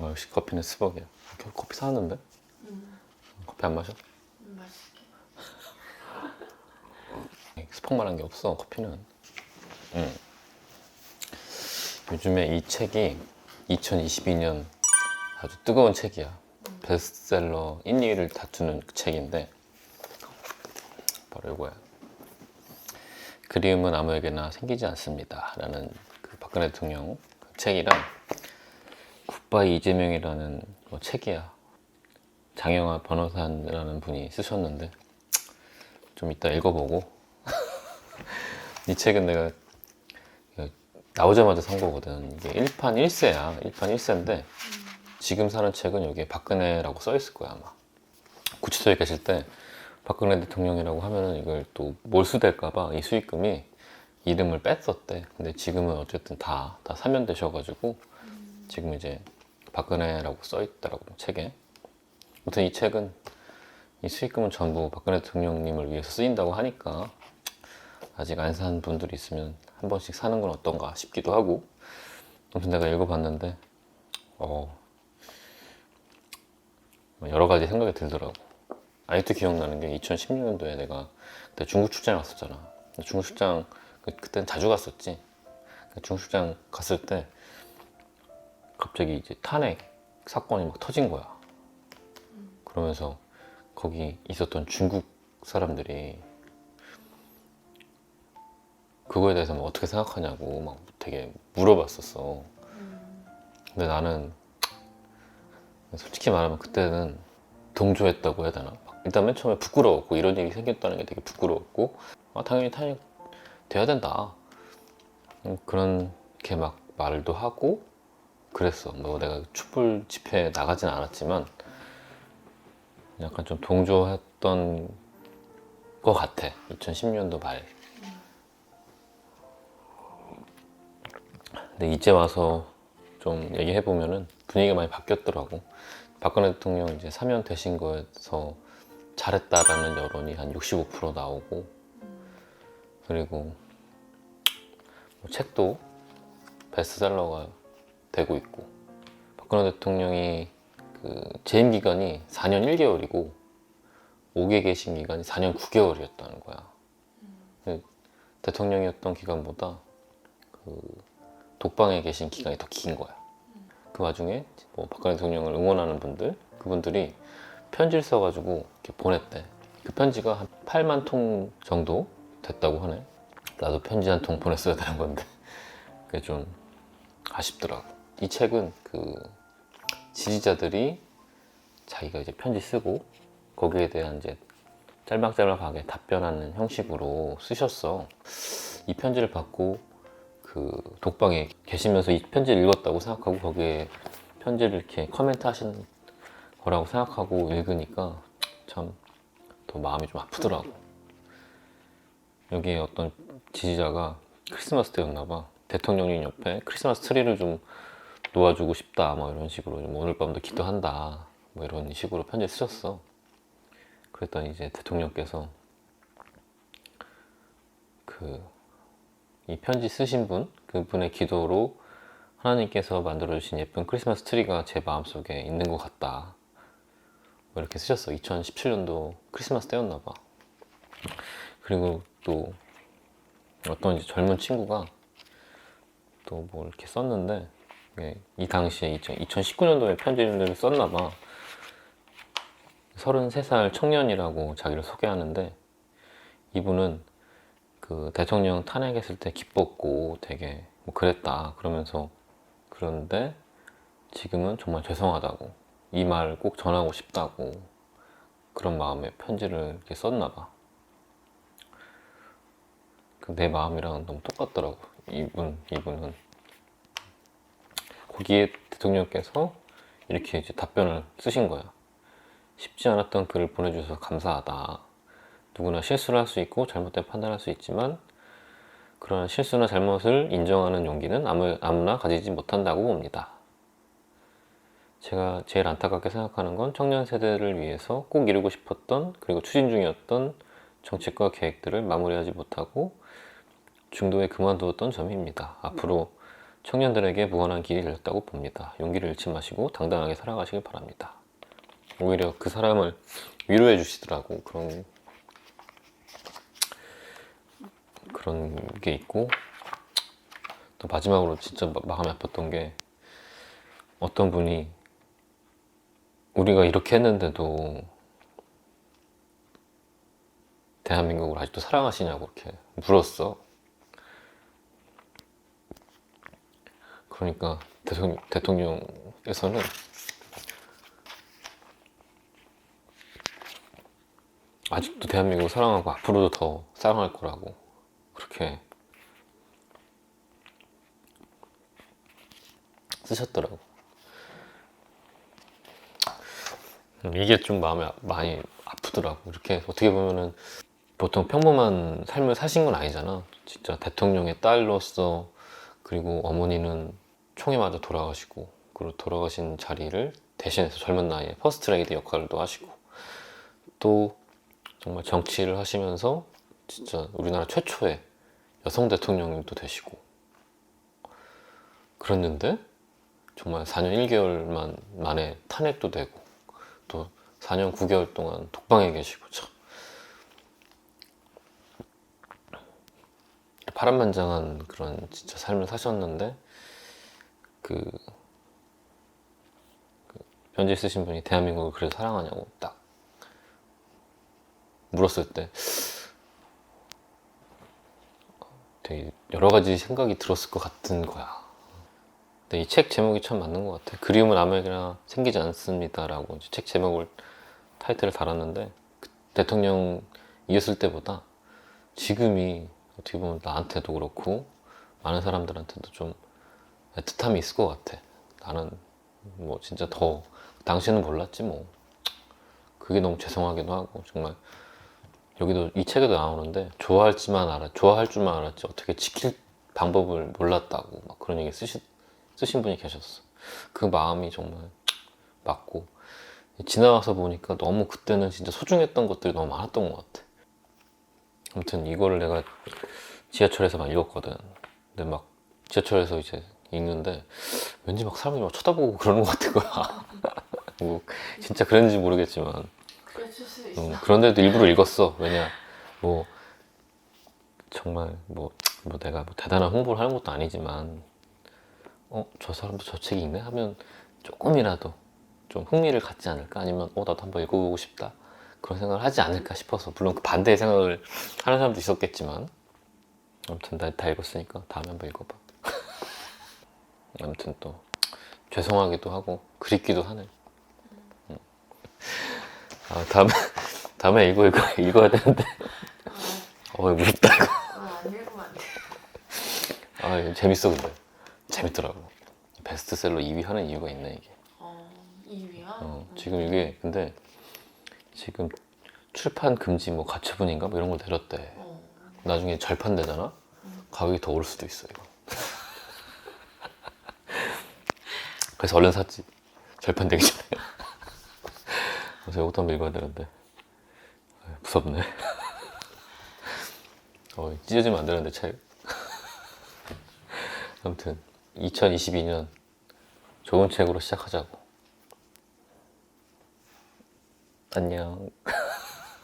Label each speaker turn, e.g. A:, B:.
A: 역시 커피는 스벅이야. 커피 사왔는데? 커피 안 마셔?
B: 맛있게.
A: 스벅만한 게 없어 커피는. 요즘에 이 책이 2022년 아주 뜨거운 책이야. 베스트셀러 1, 2위를 다투는 그 책인데 바로 이거야. 그리움은 아무에게나 생기지 않습니다 라는 그 박근혜 대통령 그 책이랑 굿바이 이재명이라는 책이야. 장영하 변호사라는 분이 쓰셨는데 좀 이따 읽어보고 이 책은 내가 나오자마자 산 거거든. 이게 1판 1세야. 1판 1세인데 지금 사는 책은 여기에 박근혜라고 써 있을 거야 아마. 구치소에 계실 때 박근혜 대통령이라고 하면은 이걸 또 몰수될까봐 이 수익금이 이름을 뺐었대. 근데 지금은 어쨌든 다 사면되셔가지고 지금 이제 박근혜라고 써 있더라고 책에. 아무튼 이 책은 이 수익금은 전부 박근혜 대통령님을 위해서 쓰인다고 하니까 아직 안 산 분들이 있으면 한 번씩 사는 건 어떤가 싶기도 하고. 아무튼 내가 읽어봤는데 여러 가지 생각이 들더라고. 아직도 기억나는 게 2016년도에 내가 그때 중국 출장에 갔었잖아. 중국 출장 그때는 자주 갔었지. 중국 출장 갔을 때 갑자기 이제 탄핵 사건이 막 터진 거야. 그러면서 거기 있었던 중국 사람들이 그거에 대해서 막 어떻게 생각하냐고 막 되게 물어봤었어. 근데 나는 솔직히 말하면 그때는 동조했다고 해야 되나? 일단 맨 처음에 부끄러웠고 이런 일이 생겼다는 게 되게 부끄러웠고 당연히 탄핵 돼야 된다 그렇게 막 말도 하고 그랬어. 뭐 내가 촛불 집회에 나가진 않았지만 약간 좀 동조했던 것 같아. 2010년도 말. 근데 이제 와서 좀 얘기해보면은 분위기가 많이 바뀌었더라고. 박근혜 대통령 이제 사면 되신 거에서 잘했다라는 여론이 한 65% 나오고, 그리고 뭐 책도 베스트셀러가 되고 있고, 박근혜 대통령이 그 재임 기간이 4년 1개월이고 5개 계신 기간이 4년 9개월이었다는 거야. 대통령이었던 기간보다 그 독방에 계신 기간이 더 긴 거야. 그 와중에 뭐 박근혜 대통령을 응원하는 분들, 그분들이 편지를 써가지고 이렇게 보냈대. 그 편지가 한 8만 통 정도 됐다고 하네. 나도 편지 한 통 보냈어야 되는 건데 그게 좀 아쉽더라고. 이 책은 그 지지자들이 자기가 이제 편지 쓰고 거기에 대한 이제 짤막짤막하게 답변하는 형식으로 쓰셨어. 이 편지를 받고 그 독방에 계시면서 이 편지를 읽었다고 생각하고 거기에 편지를 이렇게 코멘트 하신 거라고 생각하고 읽으니까 참 더 마음이 좀 아프더라고. 여기에 어떤 지지자가 크리스마스 때였나 봐. 대통령님 옆에 크리스마스 트리를 좀 놓아주고 싶다 뭐 이런 식으로 좀 오늘 밤도 기도한다 뭐 이런 식으로 편지 쓰셨어. 그랬더니 이제 대통령께서 이 편지 쓰신 분, 그분의 기도로 하나님께서 만들어주신 예쁜 크리스마스 트리가 제 마음속에 있는 것 같다 뭐 이렇게 쓰셨어. 2017년도 크리스마스 때였나 봐. 그리고 또 어떤 이제 젊은 친구가 또 뭐 이렇게 썼는데 이 당시에 2019년도에 편지를 썼나 봐. 33살 청년이라고 자기를 소개하는데 이분은 그 대통령 탄핵했을 때 기뻤고 되게 뭐 그랬다 그러면서 그런데 지금은 정말 죄송하다고 이 말 꼭 전하고 싶다고 그런 마음에 편지를 이렇게 썼나 봐. 내 마음이랑 너무 똑같더라고. 이분은 거기에 대통령께서 이렇게 이제 답변을 쓰신 거야. 쉽지 않았던 글을 보내주셔서 감사하다. 누구나 실수를 할 수 있고 잘못된 판단을 할 수 있지만 그러나 실수나 잘못을 인정하는 용기는 아무나 가지지 못한다고 봅니다. 제가 제일 안타깝게 생각하는 건 청년 세대를 위해서 꼭 이루고 싶었던 그리고 추진 중이었던 정책과 계획들을 마무리하지 못하고 중도에 그만두었던 점입니다. 앞으로 청년들에게 무한한 길이 열렸다고 봅니다. 용기를 잃지 마시고 당당하게 살아가시길 바랍니다. 오히려 그 사람을 위로해 주시더라고. 그런 게 있고, 또 마지막으로 진짜 마음이 아팠던 게, 어떤 분이 우리가 이렇게 했는데도 대한민국을 아직도 사랑하시냐고 이렇게 물었어. 그러니까 대통령께서는 아직도 대한민국을 사랑하고 앞으로도 더 사랑할 거라고 그렇게 쓰셨더라고. 이게 좀 마음이 많이 아프더라고. 이렇게 어떻게 보면은 보통 평범한 삶을 사신 건 아니잖아. 진짜 대통령의 딸로서, 그리고 어머니는 총에 맞아 돌아가시고, 그리고 돌아가신 자리를 대신해서 젊은 나이에 퍼스트 레이디 역할도 하시고, 또 정말 정치를 하시면서 진짜 우리나라 최초의 여성 대통령님도 되시고, 그랬는데 정말 4년 1개월 만에 탄핵도 되고, 또 4년 9개월 동안 독방에 계시고, 참 파란만장한 그런 진짜 삶을 사셨는데, 그 편지 쓰신 분이 대한민국을 그래서 사랑하냐고 딱 물었을 때 되게 여러 가지 생각이 들었을 것 같은 거야. 근데 이 책 제목이 참 맞는 것 같아. 그리움은 아무에게나 생기지 않습니다라고 책 제목을, 타이틀을 달았는데, 그 대통령이었을 때보다 지금이 어떻게 보면 나한테도 그렇고 많은 사람들한테도 좀 애틋함이 있을 것 같아. 나는 뭐 진짜 더, 당시는 몰랐지 뭐. 그게 너무 죄송하기도 하고, 정말 여기도 이 책에도 나오는데, 좋아할 줄만 알았지 어떻게 지킬 방법을 몰랐다고 막 그런 얘기 쓰신 분이 계셨어. 그 마음이 정말 맞고, 지나가서 보니까 너무 그때는 진짜 소중했던 것들이 너무 많았던 것 같아. 아무튼 이거를 내가 지하철에서 막 읽었거든. 근데 막 지하철에서 이제 읽는데 왠지 막 사람들이 막 쳐다보고 그러는 것 같은 거야. 뭐 진짜 그런지 모르겠지만,
B: 그랬을 수 있어.
A: 그런데도 일부러 읽었어. 왜냐, 뭐 정말 뭐 내가 뭐 대단한 홍보를 하는 것도 아니지만, 저 사람도 저 책이 있네 하면 조금이라도 좀 흥미를 갖지 않을까, 아니면 나도 한번 읽어보고 싶다, 그런 생각을 하지 않을까 싶어서. 물론 그 반대의 생각을 하는 사람도 있었겠지만, 아무튼 다 읽었으니까 다음에 한번 읽어봐. 아무튼 또 죄송하기도 하고 그립기도 하네. 다음에 읽어야 되는데. 무섭다 이거.
B: 안 읽으면 안 돼.
A: 이거 재밌어. 근데 재밌더라고. 베스트셀러 2위 하는 이유가 있네 이게.
B: 2위야?
A: 지금 이게 근데 지금 출판 금지 뭐 가처분인가 뭐 이런 걸 내렸대. 나중에 절판되잖아. 가격이 더 오를 수도 있어 이거. 그래서 얼른 샀지. 절판되기 전에. 그래서 이것도 한번 읽어야 되는데. 무섭네. 찢어지면 안 되는데 책. 아무튼 2022년 좋은 책으로 시작하자고. 안녕.